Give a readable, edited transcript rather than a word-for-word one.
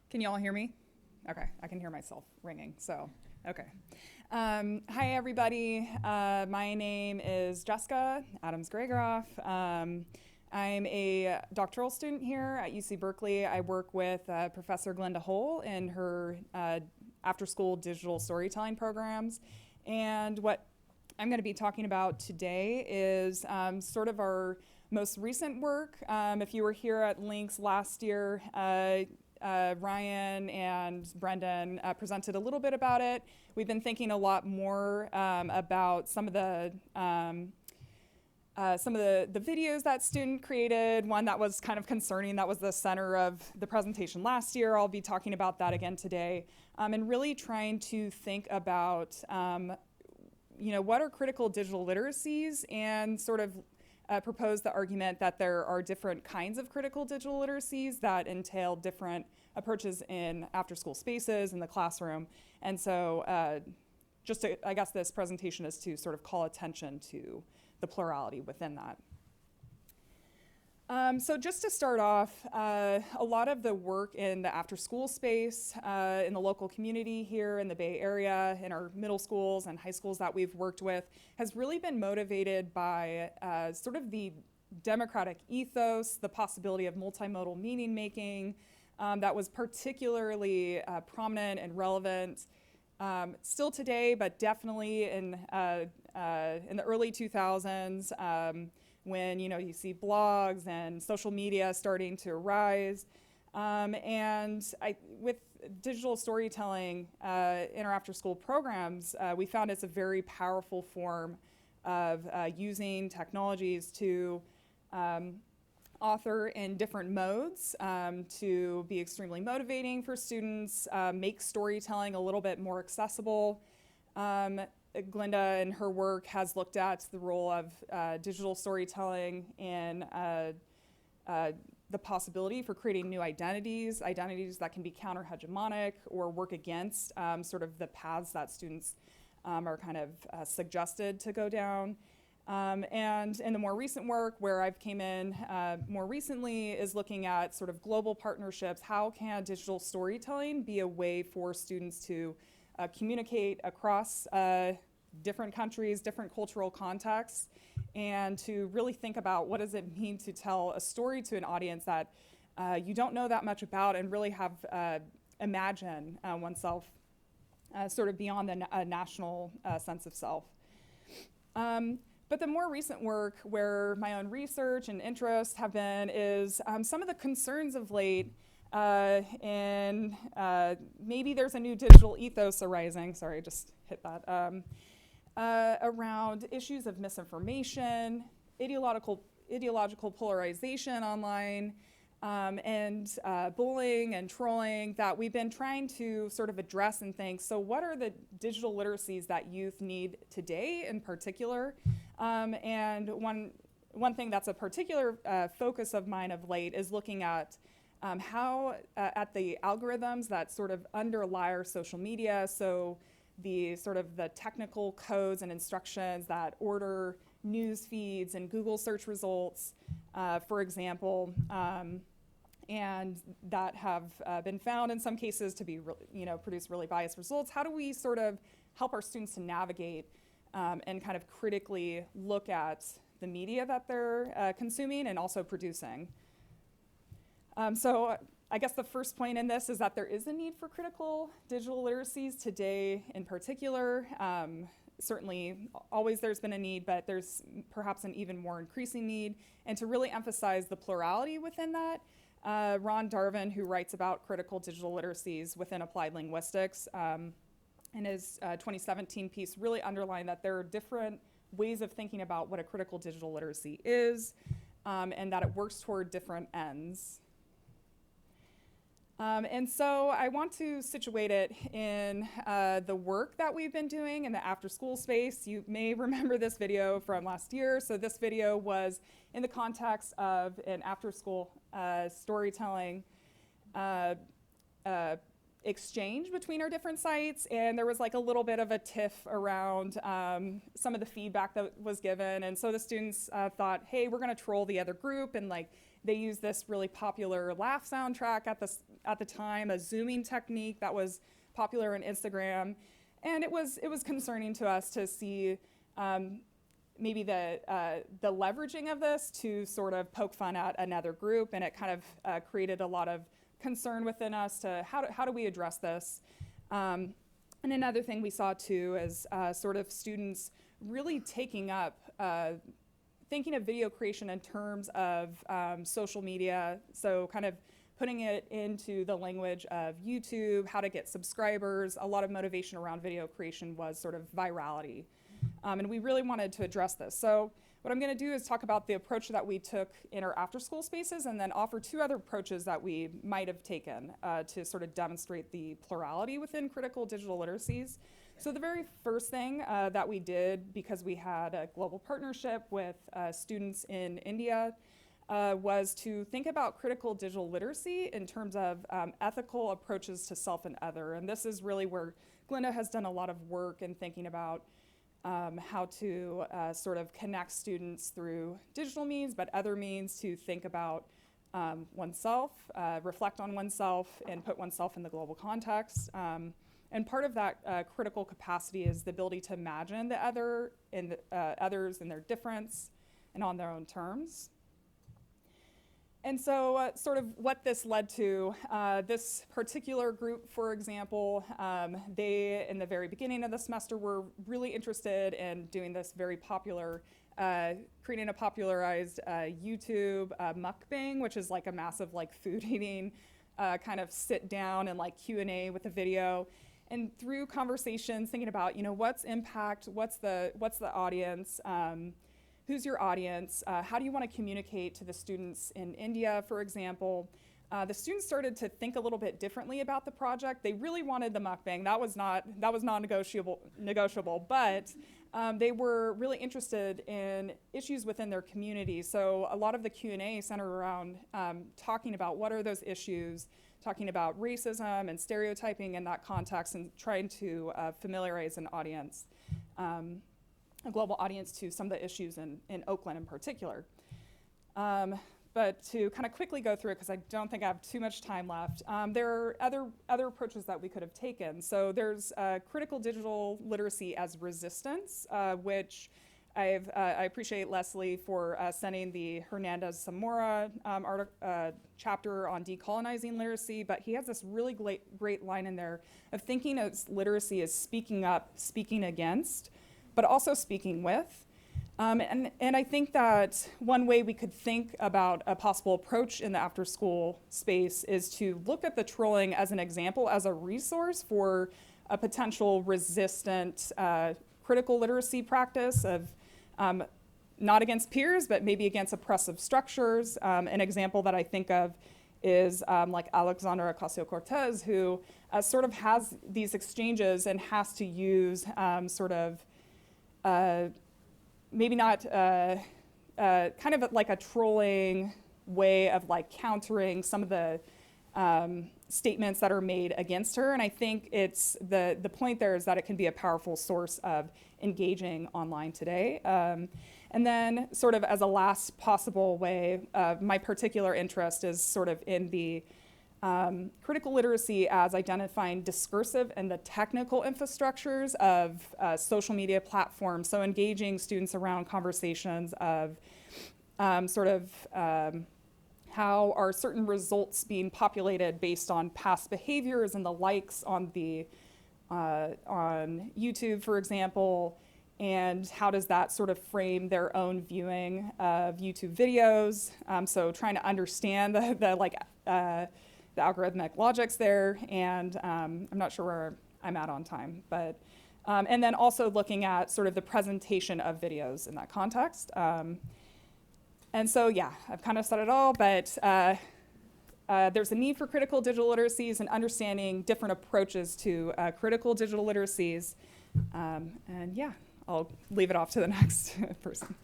Can you all hear me? Okay, I can hear myself ringing, so, okay. Hi, everybody. My name is Jessica Adams-Gregeroff. I'm a doctoral student here at UC Berkeley. I work with Professor Glenda Hull in her after-school digital storytelling programs. And what I'm going to be talking about today is sort of our most recent work. If you were here at Links last year, Ryan and Brendan presented a little bit about it. We've been thinking a lot more about some of the videos that student created. One that was kind of concerning, that was the center of the presentation last year. I'll be talking about that again today, and really trying to think about what are critical digital literacies, and sort of propose the argument that there are different kinds of critical digital literacies that entail different approaches in after-school spaces in the classroom. And so I guess this presentation is to sort of call attention to the plurality within that. So just to start off, a lot of the work in the after-school space in the local community here in the Bay Area, in our middle schools and high schools that we've worked with, has really been motivated by sort of the democratic ethos, the possibility of multimodal meaning making that was particularly prominent and relevant still today, but definitely in the early 2000s. When you see blogs and social media starting to arise. With digital storytelling in our after-school programs, we found it's a very powerful form of using technologies to author in different modes, to be extremely motivating for students, make storytelling a little bit more accessible. Glenda in her work has looked at the role of digital storytelling in the possibility for creating new identities that can be counter-hegemonic or work against sort of the paths that students are kind of suggested to go down. And in the more recent work where I've came in more recently is looking at sort of global partnerships. How can digital storytelling be a way for students to communicate across different countries, different cultural contexts, and to really think about what does it mean to tell a story to an audience that you don't know that much about, and really have imagine oneself sort of beyond the national sense of self. But the more recent work where my own research and interests have been is some of the concerns of late and maybe there's a new digital ethos arising, sorry, I just hit that, around issues of misinformation, ideological polarization online, and bullying and trolling that we've been trying to sort of address and think, so what are the digital literacies that youth need today in particular? And one thing that's a particular focus of mine of late is looking at how at the algorithms that sort of underlie our social media, so the sort of the technical codes and instructions that order news feeds and Google search results, for example, and that have been found in some cases to be produce really biased results. How do we sort of help our students to navigate and kind of critically look at the media that they're consuming and also producing? So I guess the first point in this is that there is a need for critical digital literacies today in particular. Certainly, always there's been a need, but there's perhaps an even more increasing need. And to really emphasize the plurality within that, Ron Darvin, who writes about critical digital literacies within applied linguistics, in his 2017 piece really underlined that there are different ways of thinking about what a critical digital literacy is, and that it works toward different ends. And so I want to situate it in the work that we've been doing in the after-school space. You may remember this video from last year. So this video was in the context of an after-school storytelling exchange between our different sites, and there was like a little bit of a tiff around some of the feedback that was given. And so the students thought, hey, we're going to troll the other group, and like they used this really popular laugh soundtrack at the time, a zooming technique that was popular on Instagram. And it was concerning to us to see maybe the leveraging of this to sort of poke fun at another group, and it kind of created a lot of concern within us to how do we address this. And another thing we saw too is sort of students really taking up thinking of video creation in terms of social media, so kind of putting it into the language of YouTube, how to get subscribers. A lot of motivation around video creation was sort of virality. And we really wanted to address this. So what I'm going to do is talk about the approach that we took in our after-school spaces, and then offer two other approaches that we might have taken to sort of demonstrate the plurality within critical digital literacies. So the very first thing that we did, because we had a global partnership with students in India, was to think about critical digital literacy in terms of ethical approaches to self and other. And this is really where Glinda has done a lot of work in thinking about how to sort of connect students through digital means, but other means to think about oneself, reflect on oneself, and put oneself in the global context. And part of that critical capacity is the ability to imagine the other and others and their difference and on their own terms. And so sort of what this led to, this particular group, for example, they, in the very beginning of the semester, were really interested in doing this very popular, creating a popularized YouTube mukbang, which is like a massive like food eating kind of sit down and like Q&A with a video. And through conversations, thinking about, you know, what's impact, what's the audience, who's your audience? How do you want to communicate to the students in India, for example? The students started to think a little bit differently about the project. They really wanted the mukbang. That was non-negotiable, but they were really interested in issues within their community. So a lot of the Q&A centered around talking about what are those issues, talking about racism and stereotyping in that context, and trying to familiarize an audience. A global audience to some of the issues in Oakland in particular. But to kind of quickly go through it, because I don't think I have too much time left, there are other approaches that we could have taken. So there's critical digital literacy as resistance, which I appreciate Leslie for sending the Hernandez Zamora chapter on decolonizing literacy, but he has this really great line in there of thinking of literacy as speaking up, speaking against, but also speaking with. And I think that one way we could think about a possible approach in the after-school space is to look at the trolling as an example, as a resource for a potential resistant critical literacy practice of not against peers, but maybe against oppressive structures. An example that I think of is like Alexandra Ocasio-Cortez, who sort of has these exchanges and has to use sort of maybe not kind of like a trolling way of like countering some of the statements that are made against her. And I think it's the point there is that it can be a powerful source of engaging online today. And then sort of as a last possible way, my particular interest is sort of in the critical literacy as identifying discursive and the technical infrastructures of social media platforms. So engaging students around conversations of how are certain results being populated based on past behaviors and the likes on the on YouTube, for example, and how does that sort of frame their own viewing of YouTube videos. So trying to understand the algorithmic logics there, and I'm not sure where I'm at on time, but and then also looking at sort of the presentation of videos in that context. And so yeah, I've kind of said it all, but there's a need for critical digital literacies and understanding different approaches to critical digital literacies. And yeah, I'll leave it off to the next person.